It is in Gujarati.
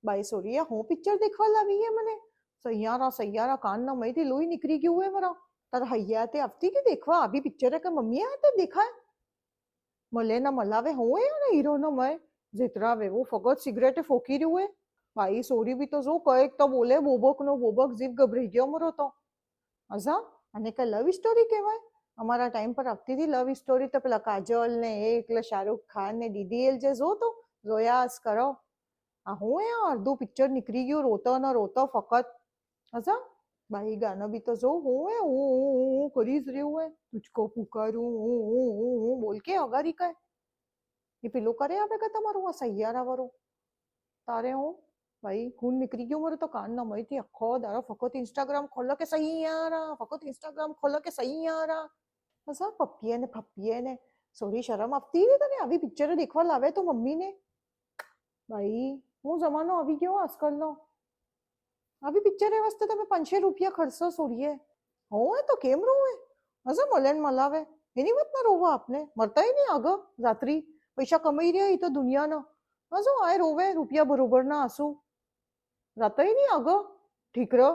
બાઈ સોરી હું પિક્ચર દેખવા લાવી હે મને સૈયારા સૈયારા કાનના મહીથી લોહી નીકળી ગયું હે મારા તારા હૈયા તે આવતી કે દેખવા આવી પિક્ચર કે મમ્મી આ તે દેખાય મળે ના મલાવે હું ને હીરો નો મય જેતરા વેવો ફગત સિગરેટે ફોકી રહ્યું હે ભાઈ સોરી બી તો જો કઈક તો બોલે બોબક નો બોબક જીવ ગભરાઈ ગયો મરો તો અઝા અને કઈ લવ સ્ટોરી કહેવાય અમારા ટાઈમ પર આવતી હતી લવ સ્ટોરી તો પેલા કાજલ ને એકલા શાહરુખ ખાન ને ડીડીએલ જે જો તો જોયાસ કરો આ હું અડધું પિક્ચર નીકળી ગયું રોતો ન રોતો ફકત અઝા ભાઈ ગાના બી તો જો હું કરી જ રહ્યું હે તુચકો પુકારું હું બોલ કે અગારી કઈ એ પેલું કરે આવે કે તમારું આ સૈયારા વાળું તારે હું ભાઈ ખૂન નીકળી ગયું મારું તો કાનના મહીથી આખો દાડો ફકત ઇન્સ્ટાગ્રામ ખોલો કે સૈયારા ફકત ઇન્સ્ટાગ્રામ ખોલો કે સૈયારા હસા પપ્પીએ ને ફપ્પીએ ને સોરી શરમ આપતી ને તને આવી પિક્ચરો દેખવા લાવે તો મમ્મીને ભાઈ હું જમાનો આવી ગયો આજકાલનો આવી પિક્ચર એ વસ્તુ તમે 500 રૂપિયા ખર્ચો સોરીએ હોય તો કેમ રોવે હશે મળે ને મલાવે એની વાત ના રોવા આપને મરતાય નહીં આગળ રાત્રી પૈસા કમાઈ રહ્યા એ તો દુનિયાનો હજુ આ રોવે રૂપિયા બરોબર ના આસુ રાતાય નહીં આગળ ઠીક રહો